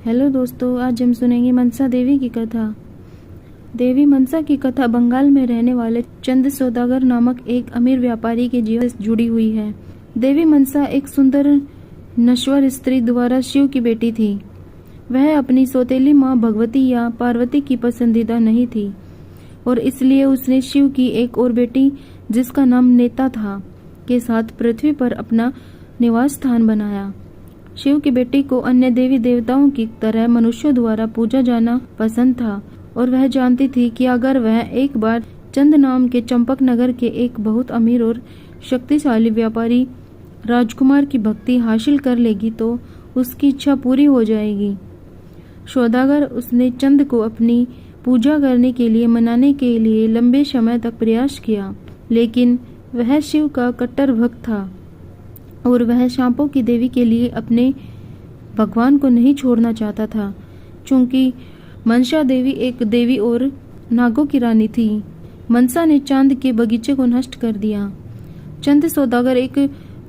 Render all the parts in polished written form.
Hello दोस्तों, आज हम सुनेंगे मनसा देवी की कथा। देवी मनसा की कथा बंगाल में रहने वाले चंद सौदागर नामक एक अमीर व्यापारी के जीवन से जुड़ी हुई है। देवी मनसा एक सुंदर नश्वर स्त्री द्वारा शिव की बेटी थी। वह अपनी सौतेली माँ भगवती या पार्वती की पसंदीदा नहीं थी और इसलिए उसने शिव की एक और बेटी, जिसका नाम नेता था, के साथ पृथ्वी पर अपना निवास स्थान बनाया। शिव की बेटी को अन्य देवी देवताओं की तरह मनुष्यों द्वारा पूजा जाना पसंद था और वह जानती थी कि अगर वह एक बार चंद नाम के चंपक नगर के एक बहुत अमीर और शक्तिशाली व्यापारी राजकुमार की भक्ति हासिल कर लेगी तो उसकी इच्छा पूरी हो जाएगी। सौदागर उसने चंद को अपनी पूजा करने के लिए मनाने के लिए लंबे समय तक प्रयास किया, लेकिन वह शिव का कट्टर भक्त था और वह सांपों की देवी के लिए अपने भगवान को नहीं छोड़ना चाहता था। चूंकि मनसा देवी एक देवी और नागों की रानी थी, मनसा ने चांद के बगीचे को नष्ट कर दिया। चंद सौदागर एक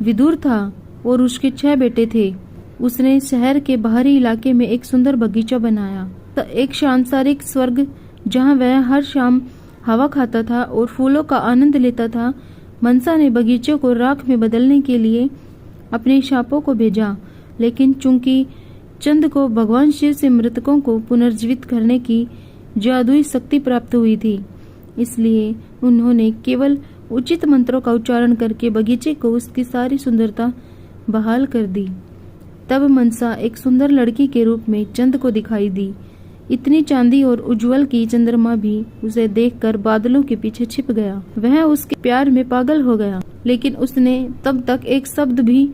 विदुर था और उसके 6 बेटे थे। उसने शहर के बाहरी इलाके में एक सुंदर बगीचा बनाया, एक सांसारिक स्वर्ग, जहां वह हर शाम हवा खाता था और फूलों का आनंद लेता था। मनसा ने बगीचे को राख में बदलने के लिए अपने शापों को भेजा, लेकिन चूंकि चंद को भगवान शिव से मृतकों को पुनर्जीवित करने की जादुई शक्ति प्राप्त हुई थी, इसलिए उन्होंने केवल उचित मंत्रों का उच्चारण करके बगीचे को उसकी सारी सुंदरता बहाल कर दी। तब मनसा एक सुंदर लड़की के रूप में चंद को दिखाई दी। इतनी चांदी और उज्जवल की चंद्रमा भी उसे देखकर बादलों के पीछे छिप गया। वह उसके प्यार में पागल हो गया, लेकिन उसने तब तक एक शब्द भी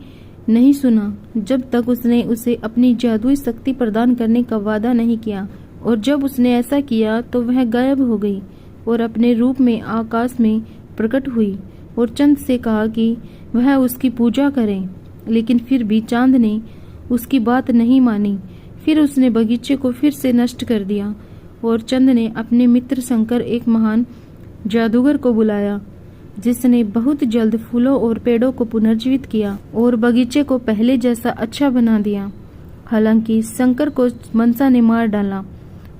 नहीं सुना जब तक उसने उसे अपनी जादुई शक्ति प्रदान करने का वादा नहीं किया। और जब उसने ऐसा किया तो वह गायब हो गई और अपने रूप में आकाश में प्रकट हुई और चंद से कहा कि वह उसकी पूजा करें, लेकिन फिर भी चांद ने उसकी बात नहीं मानी। फिर उसने बगीचे को फिर से नष्ट कर दिया और चंद ने अपने मित्र शंकर, एक महान जादूगर को बुलाया, जिसने बहुत जल्द फूलों और पेड़ों को पुनर्जीवित किया और बगीचे को पहले जैसा अच्छा बना दिया। हालांकि शंकर को मनसा ने मार डाला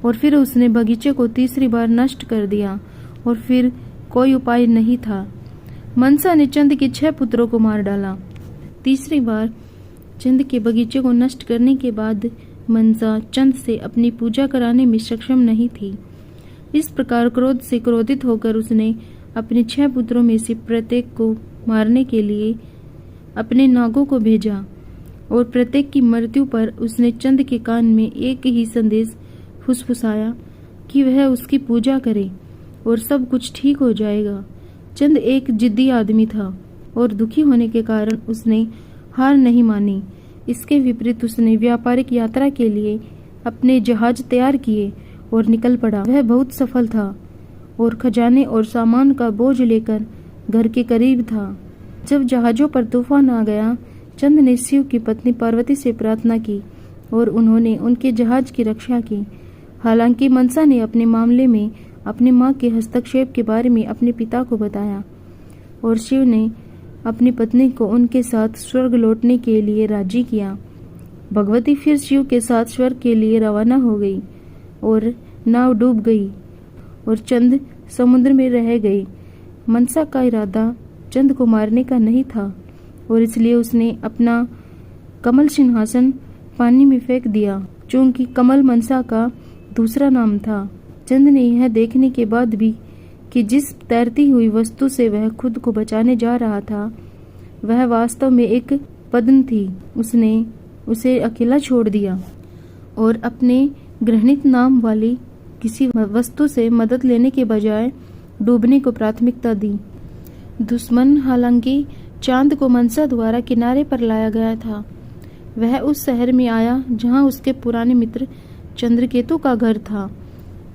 और फिर उसने बगीचे को तीसरी बार नष्ट कर दिया और फिर कोई उपाय नहीं था। मनसा ने चंद के 6 पुत्रों को मार डाला। तीसरी बार चंद के बगीचे को नष्ट करने के बाद मनसा चंद से अपनी पूजा कराने में सक्षम नहीं थी। इस प्रकार क्रोध से क्रोधित होकर उसने अपने 6 पुत्रों में से प्रत्येक को मारने के लिए अपने नागों को भेजा और प्रत्येक की मृत्यु पर उसने चंद के कान में एक ही संदेश फुसफुसाया कि वह उसकी पूजा करे और सब कुछ ठीक हो जाएगा। चंद एक जिद्दी आदमी था और दुखी होने के कारण उसने हार नहीं मानी। इसके विपरीत उसने व्यापारिक यात्रा के लिए अपने जहाज तैयार किए और निकल पड़ा। वह बहुत सफल था और खजाने और सामान का बोझ लेकर घर के करीब था। जब जहाजों पर तूफान आ गया, चंद ने शिव की पत्नी पार्वती से प्रार्थना की और उन्होंने उनके जहाज की रक्षा की। हालांकि मनसा ने अपने मामले में अपनी मां के हस्तक्षेप के बारे में अपने पिता को बताया और शिव ने अपनी पत्नी को उनके साथ स्वर्ग लौटने के लिए राजी किया। भगवती फिर शिव के साथ स्वर्ग के लिए रवाना हो गई और नाव डूब गई और चंद समुद्र में रह गई। मनसा का इरादा चंद को मारने का नहीं था और इसलिए उसने अपना कमल सिंहासन पानी में फेंक दिया, चूंकि कमल मनसा का दूसरा नाम था। चंद ने यह देखने के बाद भी कि जिस तैरती हुई वस्तु से वह खुद को बचाने जा रहा था वह वास्तव में एक पद्म थी, उसने उसे अकेला छोड़ दिया और अपने घृणित नाम वाली किसी वस्तु से मदद लेने के बजाय डूबने को प्राथमिकता दी। दुश्मन हालांकि चांद को मनसा द्वारा किनारे पर लाया गया था। वह उस शहर में आया जहां उसके पुराने मित्र चंद्रकेतु का घर था।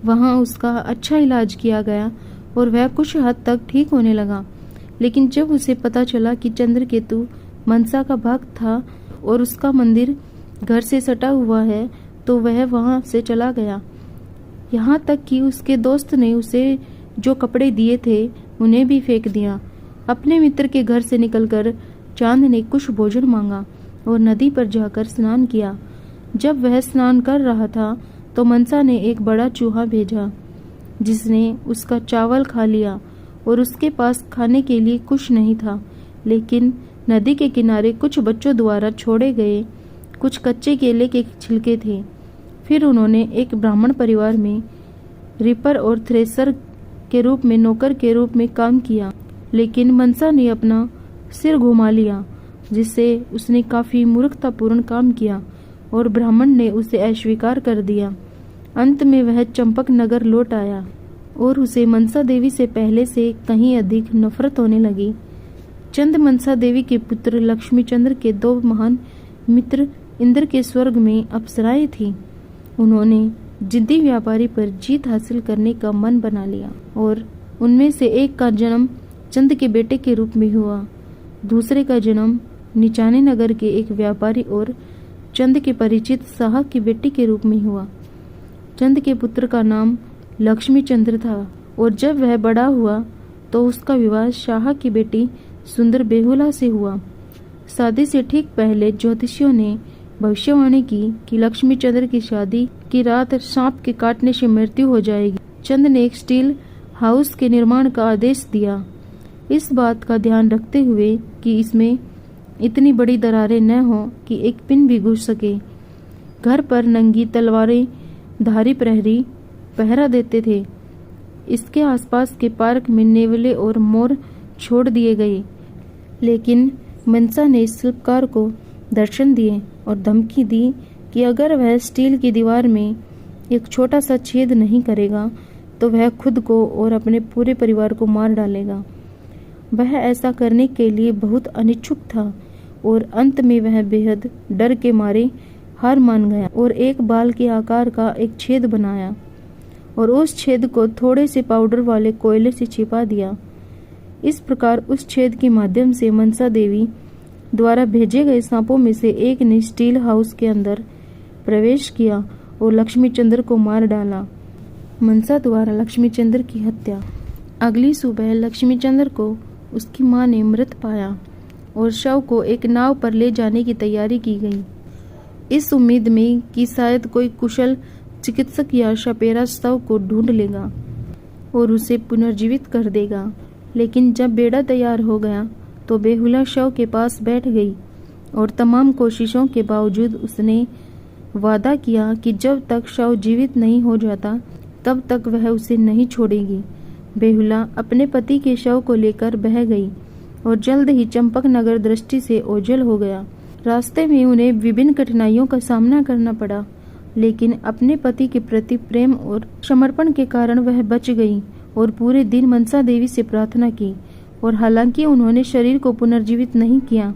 वहां उसका अच्छा इलाज किया गया और वह कुछ हद तक ठीक होने लगा, लेकिन जब उसे पता चला कि चंद्रकेतु मनसा का भक्त था और उसका मंदिर घर से सटा हुआ है, तो वह वहां से चला गया। यहाँ तक कि उसके दोस्त ने उसे जो कपड़े दिए थे उन्हें भी फेंक दिया। अपने मित्र के घर से निकलकर चांद ने कुछ भोजन मांगा और नदी पर जाकर स्नान किया। जब वह स्नान कर रहा था तो मनसा ने एक बड़ा चूहा भेजा, जिसने उसका चावल खा लिया और उसके पास खाने के लिए कुछ नहीं था। लेकिन नदी के किनारे कुछ बच्चों द्वारा छोड़े गए कुछ कच्चे केले के छिलके थे। फिर उन्होंने एक ब्राह्मण परिवार में रीपर और थ्रेसर के रूप में नौकर के रूप में काम किया। लेकिन मनसा ने अपना सिर घुमा लिया, जिससे उसने काफी मूर्खतापूर्ण काम किया और ब्राह्मण ने उसे अस्वीकार कर दिया। अंत में वह चंपक नगर लौट आया और उसे मनसा देवी से पहले से कहीं अधिक नफरत होने लगी। चंद मनसा देवी के पुत्र लक्ष्मी चंद्र के 2 महान मित्र इंद्र के स्वर्ग में अप्सराएं थीं। उन्होंने जिद्दी व्यापारी पर जीत हासिल करने का मन बना लिया और उनमें से एक का जन्म चंद के बेटे के रूप में हुआ। दूसरे का जन्म निचाने नगर के एक व्यापारी और चंद के परिचित शाह की बेटी के रूप में हुआ। चंद के पुत्र का नाम लक्ष्मी चंद्र था और जब वह बड़ा हुआ तो उसका विवाह शाह की बेटी सुंदर बेहुला से हुआ। शादी से ठीक पहले ज्योतिषियों ने भविष्यवाणी की कि लक्ष्मी चंद्र की शादी की रात सांप के काटने से मृत्यु हो जाएगी। चंद ने एक स्टील हाउस के निर्माण का आदेश दिया, इस बात का ध्यान रखते हुए कि इसमें इतनी बड़ी दरारें न हो कि एक पिन भी घुस सके। घर पर नंगी तलवारें धारी प्रहरी पहरा देते थे। इसके आसपास के पार्क में नेवले और मोर छोड़ दिए गए। लेकिन मनसा ने शिल्पकार को दर्शन दिए और धमकी दी कि अगर वह स्टील की दीवार में एक छोटा सा छेद नहीं करेगा तो वह खुद को और अपने पूरे परिवार को मार डालेगा। वह ऐसा करने के लिए बहुत अनिच्छुक था और अंत में वह बेहद डर के मारे हार मान गया और एक बाल के आकार का एक छेद बनाया और उस छेद को थोड़े से पाउडर वाले कोयले से छिपा दिया। इस प्रकार उस छेद के माध्यम से मनसा देवी द्वारा भेजे गए सांपों में से एक ने स्टील हाउस के अंदर प्रवेश किया और लक्ष्मी चंद्र को मार डाला। मनसा द्वारा लक्ष्मी चंद्र की हत्या। अगली सुबह लक्ष्मी चंद्र को उसकी मां ने मृत पाया और शव को एक नाव पर ले जाने की तैयारी की गई, इस उम्मीद में कि शायद कोई कुशल चिकित्सक या शपेरा शव को ढूंढ लेगा और उसे पुनर्जीवित कर देगा। लेकिन जब बेड़ा तैयार हो गया तो बेहुला शव के पास बैठ गई और तमाम कोशिशों के बावजूद उसने वादा किया कि जब तक शव जीवित नहीं हो जाता तब तक वह उसे नहीं छोड़ेगी। बेहुला अपने पति के शव को लेकर बह गई और जल्द ही चंपक नगर दृष्टि से ओझल हो गया। रास्ते में उन्हें विभिन्न कठिनाइयों का सामना करना पड़ा, लेकिन अपने पति के प्रति प्रेम और समर्पण के कारण वह बच गई और पूरे दिन मनसा देवी से प्रार्थना की। और हालांकि उन्होंने शरीर को पुनर्जीवित नहीं किया,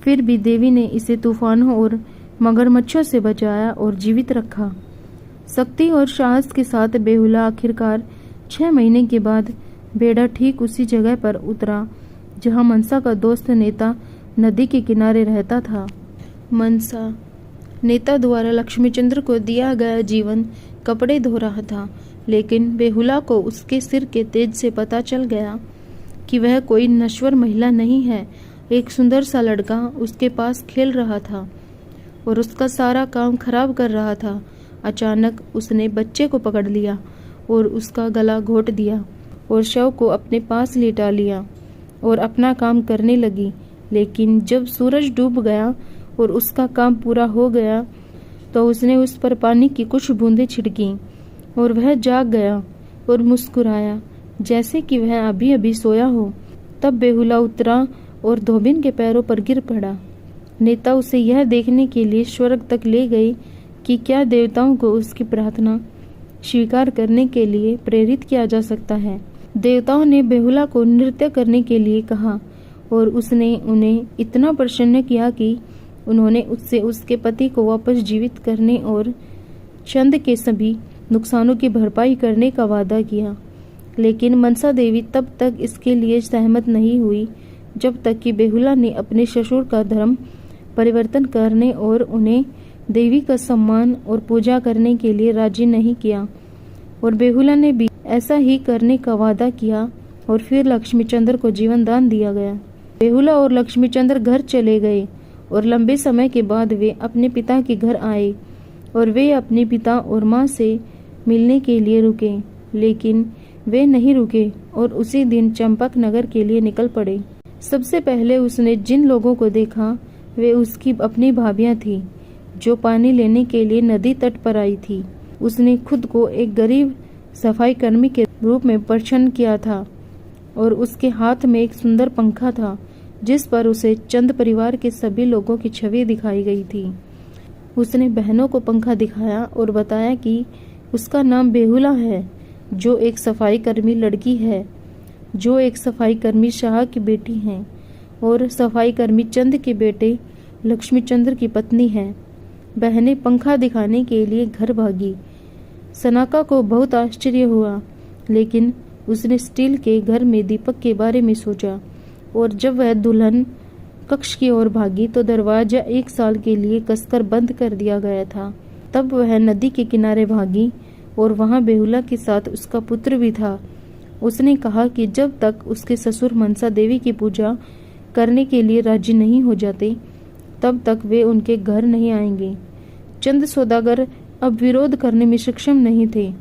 फिर भी देवी ने इसे तूफानों और मगरमच्छों से बचाया और जीवित रखा। शक्ति और साहस के साथ बेहुला आखिरकार 6 महीने के बाद बेड़ा ठीक उसी जगह पर उतरा जहां मनसा का दोस्त नेता नदी के किनारे रहता था। मनसा नेता द्वारा लक्ष्मीचंद्र को दिया गया जीवन कपड़े धो रहा था, लेकिन बेहुला को उसके सिर के तेज से पता चल गया कि वह कोई नश्वर महिला नहीं है। एक सुंदर सा लड़का उसके पास खेल रहा था और उसका सारा काम खराब कर रहा था। अचानक उसने बच्चे को पकड़ लिया और उसका गला घोट दिया और शव को अपने पास लेटा लिया और अपना काम करने लगी। लेकिन जब सूरज डूब गया और उसका काम पूरा हो गया तो उसने उस पर पानी की कुछ बूंदें छिड़की और वह जाग गया और मुस्कुराया जैसे कि वह अभी अभी सोया हो। तब बेहुला उतरा और धोबिन के पैरों पर गिर पड़ा। नेता उसे यह देखने के लिए स्वर्ग तक ले गए कि क्या देवताओं को उसकी प्रार्थना स्वीकार करने के लिए प्रेरित किया जा सकता है। देवताओं ने बेहुला को नृत्य करने के लिए कहा और उसने उन्हें इतना प्रसन्न किया कि उन्होंने उससे उसके पति को वापस जीवित करने और चंद के सभी नुकसानों की भरपाई करने का वादा किया। लेकिन मनसा देवी तब तक इसके लिए सहमत नहीं हुई जब तक कि बेहुला ने अपने ससुर का धर्म परिवर्तन करने और उन्हें देवी का सम्मान और पूजा करने के लिए राजी नहीं किया। और बेहुला ने भी ऐसा ही करने का वादा किया और फिर लक्ष्मीचंद्र को जीवन दान दिया गया। बेहुला और लक्ष्मीचंद्र घर चले गए और लंबे समय के बाद वे अपने पिता के घर आए और वे अपने पिता और माँ से मिलने के लिए रुके, लेकिन वे नहीं रुके और उसी दिन चंपक नगर के लिए निकल पड़े। सबसे पहले उसने जिन लोगों को देखा वे उसकी अपनी भाभियां थीं, जो पानी लेने के लिए नदी तट पर आई थी। उसने खुद को एक गरीब सफाई कर्मी के रूप में प्रछन्न किया था और उसके हाथ में एक सुंदर पंखा था जिस पर उसे चंद परिवार के सभी लोगों की छवि दिखाई गई थी। उसने बहनों को पंखा दिखाया और बताया कि उसका नाम बेहुला है, जो एक सफाई कर्मी लड़की है, जो एक सफाई कर्मी शाह की बेटी है और सफाई कर्मी चंद के बेटे लक्ष्मी चंद्र की पत्नी है। बहनें पंखा दिखाने के लिए घर भागी। सनाका को बहुत आश्चर्य हुआ, लेकिन उसने स्टील के घर में दीपक के बारे में सोचा और जब वह दुल्हन कक्ष की ओर भागी तो दरवाजा 1 साल के लिए कसकर बंद कर दिया गया था। तब वह नदी के किनारे भागी और वहां बेहुला के साथ उसका पुत्र भी था। उसने कहा कि जब तक उसके ससुर मनसा देवी की पूजा करने के लिए राजी नहीं हो जाते तब तक वे उनके घर नहीं आएंगे। चंद सौदागर अब विरोध करने में सक्षम नहीं थे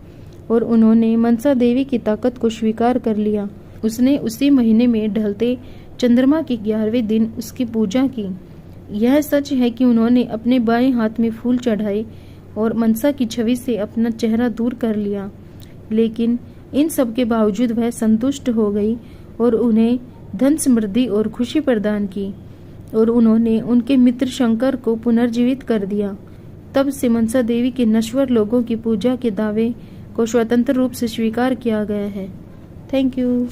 और उन्होंने मनसा देवी की ताकत को स्वीकार कर लिया। उसने उसी महीने में ढलते चंद्रमा के 11वें दिन उसकी पूजा की। यह सच है कि उन्होंने अपने बाएं हाथ में फूल चढ़ाए और मनसा की छवि से अपना चेहरा दूर कर लिया, लेकिन इन सब के बावजूद वह संतुष्ट हो गई और उन्हें धन समृद्धि और खुशी प्रदान की और उन्होंने उनके मित्र शंकर को पुनर्जीवित कर दिया। तब से मनसा देवी के नश्वर लोगों की पूजा के दावे को स्वतंत्र रूप से स्वीकार किया गया है। Thank you.